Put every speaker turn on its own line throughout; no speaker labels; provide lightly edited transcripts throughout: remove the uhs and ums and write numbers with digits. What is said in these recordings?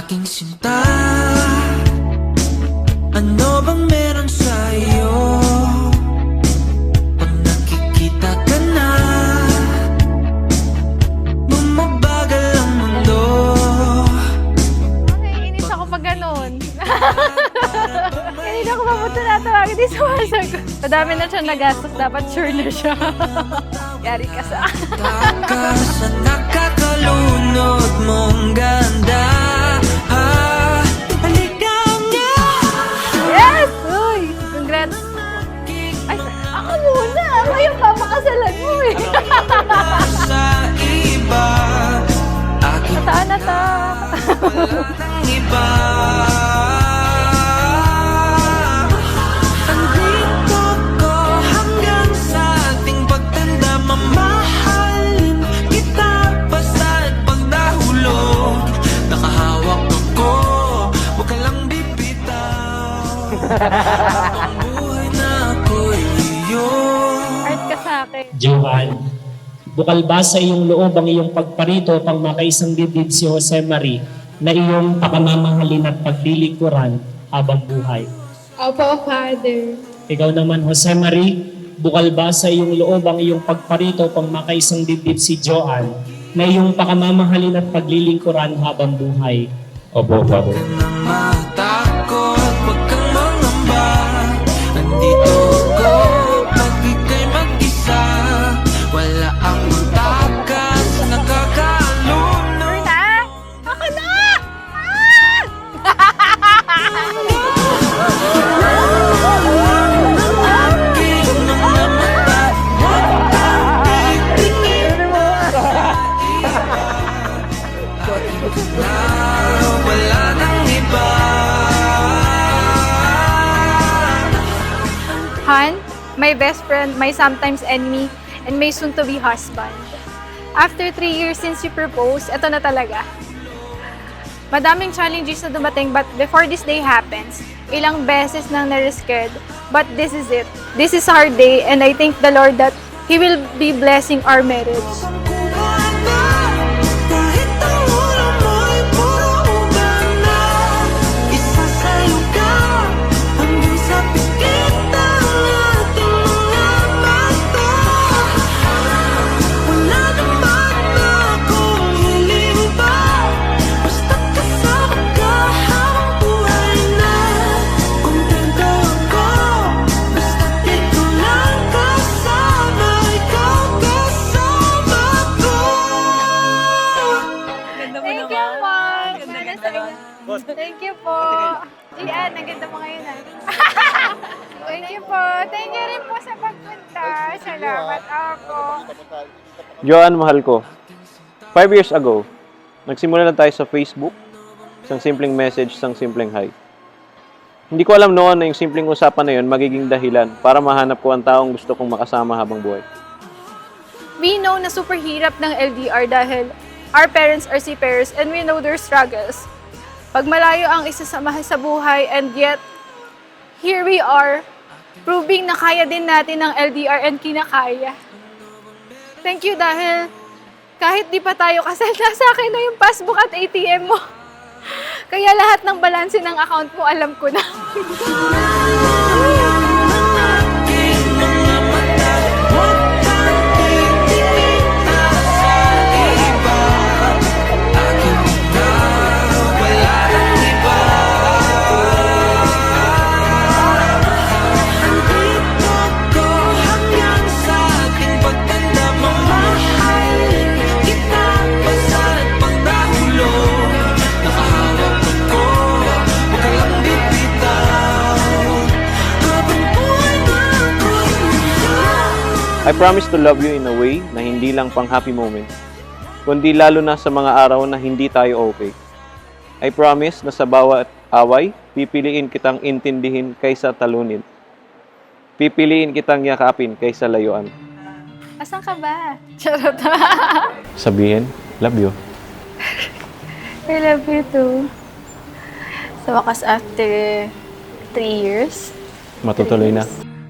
Aking sinta, ano bang meron sa'yo? Pag nakikita ka na, bumabagal ang mundo.
Naiinis ako pag ganun. Kanina ko mabuto na tawagin, di sumasagot. Madami na siya nagastos, dapat sure na siya. Yari ka sa akin.
Sa nakakalunod mong ganda.
Yes! Uy! Congrats! Ay, ako muna! Ako yung papakasalan mo eh!
Sa iba, aking
Nataan na to!
wala nang iba. Andito ko hanggang sa ating pagtanda. Mamahalin kita basta't pagdahulog. Nakahawak ako, huwag ka lang bibitaw. Ang buhay na ako'y iyon.
Art ka sa akin.
Johan, bukal ba sa iyong loob ang iyong pagparito pang makaisang dibdib si Jose Marie na iyong pakamamahalin at paglilingkuran habang buhay?
Opo, Father.
Ikaw naman, Jose Marie, bukal ba sa iyong loob ang iyong pagparito pang makaisang dibdib si Joan na iyong pakamamahalin at paglilingkuran habang buhay?
Opo, Father.
Huwag ka nang matakot, huwag kang mangamba. Nandito ako, pag ika'y mag-isa. Wala akong takas, nakakalunod.
Na? Ako na!
Aking mga mata, huwag kang titingin sa iba. Aking na, wala nang iba.
Han, my best friend, my sometimes enemy, and my soon-to-be husband. After 3 years since you proposed, eto na talaga. Madaming challenges na dumating, but before this day happens, ilang beses nang na-scared, but this is it. This is our day, and I thank the Lord that He will be blessing our marriage.
Kahit ang ulo mo'y puro uban na, isasayo ka hanggang sa pikit ang ating mga mata. Wala naman akong hiling pa, basta't kasama ka habang buhay na. Kontento ako, basta't ikaw lang kasama, ikaw kasama ko.
Thank you po! Para sa inyo. Thank you po! Ian, ang ganda mo ngayon ah. Thank you po! Thank you rin po sa pagpunta. Salamat ako.
Joan, mahal ko. 5 years ago, nagsimula lang tayo sa Facebook. Isang simpleng message, isang simpleng hi. Hindi ko alam noon na yung simpleng usapan na yun magiging dahilan para mahanap ko ang taong gusto kong makasama habang buhay.
We know na super hirap ng LDR dahil our parents are seafarers and we know their struggles. Pag malayo ang isasamahan sa buhay and yet, here we are, proving na kaya din natin ang LDR and kinakaya. Thank you dahil kahit di pa tayo kasal, nasa akin na yung passbook at ATM mo. Kaya lahat ng balanse ng account mo, alam ko na.
Aking mga mata, huwag kang titingin sa iba. Aking na, wala nang iba. Andito ko hanggang sa ating pagtanda. Mamahalin kita basta't pagdahulog. Nakahawak ako, huwag ka lang bibitaw. Habang buhay na ako'y iyon.
I promise to love you in a way na hindi lang pang happy moments, kundi lalo na sa mga araw na hindi tayo okay. I promise na sa bawat away, pipiliin kitang intindihin kaysa talunin. Pipiliin kitang yakapin kaysa layuan.
Asan ka ba? Charot.
Sabihin, love you.
I love you too. Sa wakas after 3 years,
Matutuloy na.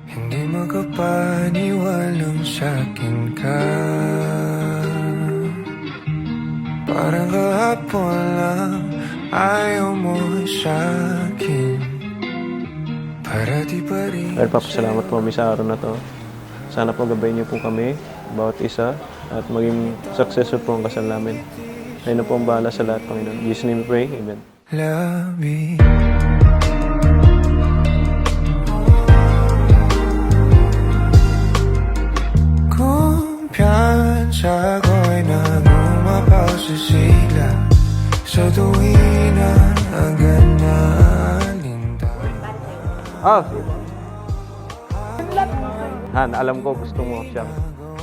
Hindi makapaniwalang sa'kin ka. Parang kahapon lang Ayaw mo sa'kin, para di pa rin.
Pero papasalamat po kami sa araw na to. Sana po gabayin niyo po kami, bawat isa, at maging successful po ang kasal namin. Ayun na po ang bahala sa lahat, Panginoon. In Jesus' name we pray. Amen.
Love me. Kumpiyansa ko'y nangumapaw sa sila, sa tuwing na agad na alintaw.
Han, alam ko gusto mo siyang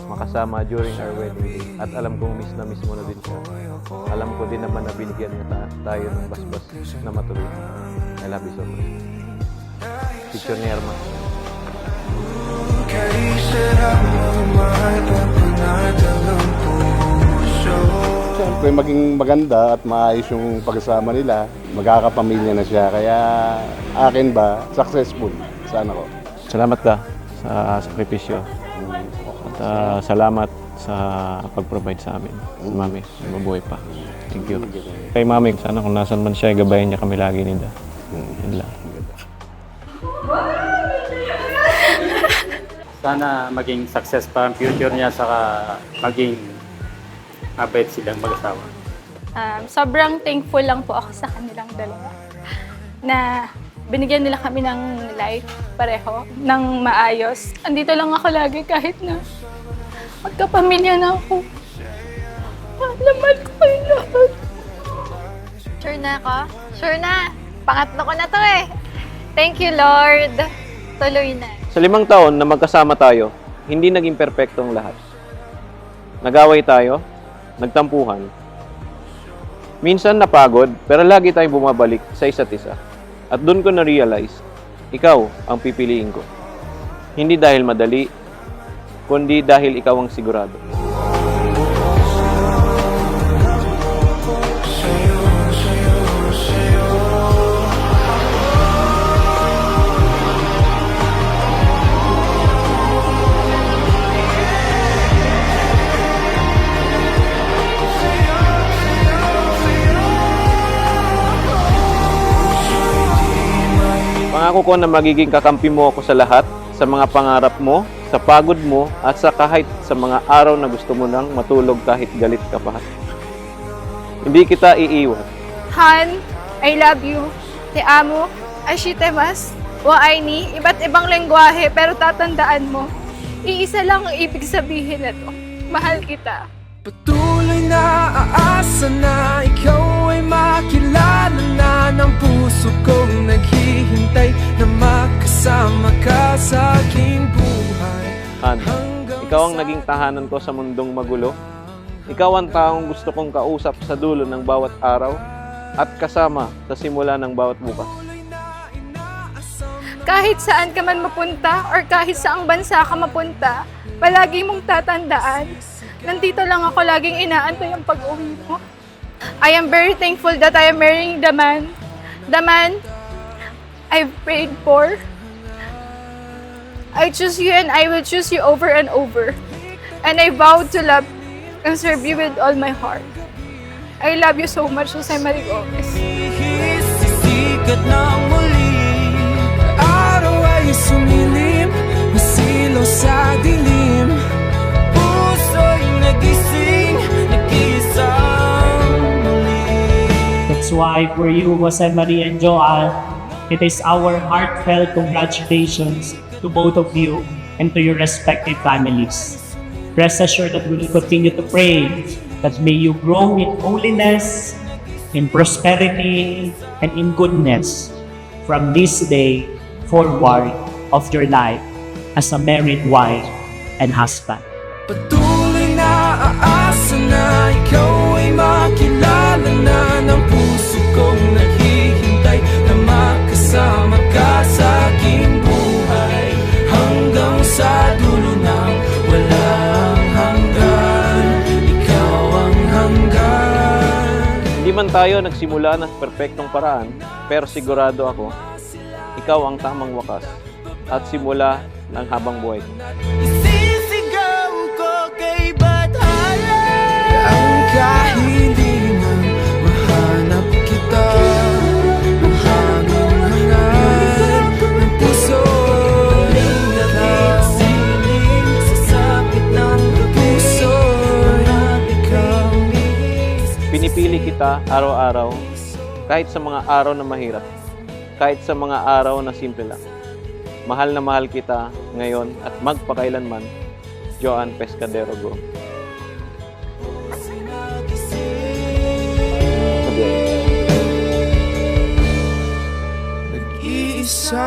makasama during our wedding day. At alam kong miss na miss mo na din siya. Alam ko din naman na binigyan niya tayo ng basbas na matuloy. I love you so much. Picture ni Herma.
Kay sarap magmahal kapag natagang puso.
Siyempre, maging maganda at maayos yung pagsama nila. Magkakapamilya na siya. Kaya akin ba, successful. Sana ko.
Salamat ka sa sakripisyo. At salamat sa pag-provide sa amin. Mami, mabuhay pa. Thank you. Kay Mami, sana kung nasan man siya, gabayan niya kami lagi nila. Yun lang.
Sana maging success pa ang future niya, saka maging mabait silang mag-asawa.
Sobrang thankful lang po ako sa kanilang dalawa na binigyan nila kami ng life pareho, ng maayos. Andito lang ako lagi kahit na magkapamilya na ako. Laman ko kayo lahat.
Sure na ako? Sure na. Pangatlo ko na to eh. Thank you, Lord. Tuloy na.
Sa 5 taon na magkasama tayo, hindi naging perpektong lahat. Nag-away tayo, nagtampuhan. Minsan napagod, pero lagi tayong bumabalik sa isa't isa. At doon ko na-realize, ikaw ang pipiliin ko. Hindi dahil madali, kundi dahil ikaw ang sigurado. Pangako ko na magiging kakampi mo ako sa lahat, sa mga pangarap mo, sa pagod mo, at sa kahit sa mga araw na gusto mo nang matulog kahit galit ka pa. Hindi kita iiwan.
Han, I love you. Te amo, ashitemas, wa aini, iba't ibang lengguwahe pero tatandaan mo, iisa lang ang ibig sabihin na to. Mahal kita.
Patuloy na aasa na ikaw ay makilala na ng puso kong naghihintay na makasama ka sa aking buhay.
Han, ikaw ang naging tahanan ko sa mundong magulo. Ikaw ang taong gusto kong kausap sa dulo ng bawat araw at kasama sa simula ng bawat bukas.
Kahit saan ka man mapunta or kahit saang bansa ka mapunta, palagi mong tatandaan, nandito lang ako laging inaantay ang pag-uwi mo. I am very thankful that I am marrying the man I've prayed for. I choose you and I will choose you over and over. And I vow to love and serve you with all my heart. I love you so much, Jose Marie Gomez.
Sisikat na muli, araw ay sumilip, masilaw sa dilim, puso'y nagising, nag-iisang muli.
That's why for you, Jose Marie and Joel, it is our heartfelt congratulations to both of you and to your respective families. Rest assured that we will continue to pray that may you grow in holiness, in prosperity, and in goodness from this day forward of your life as a married wife and husband.
Patuloy na aasa na ikaw ay makilala na ng puso kong naghihintay na makasama ka sa aking buhay hanggang sa dulo ng walang hanggan. Ikaw ang hanggan.
Hindi man tayo nagsimula ng perpektong paraan, pero sigurado ako, ikaw ang tamang wakas at simula ng habang buhay ko.
Isisigaw ko kay Bathala ang kahit hindi man mahanap kita.
kita araw-araw, kahit sa mga araw na mahirap, kahit sa mga araw na simple lang. Mahal na mahal kita ngayon at magpakailanman. Joan Pescadero Go.
Nag-iisa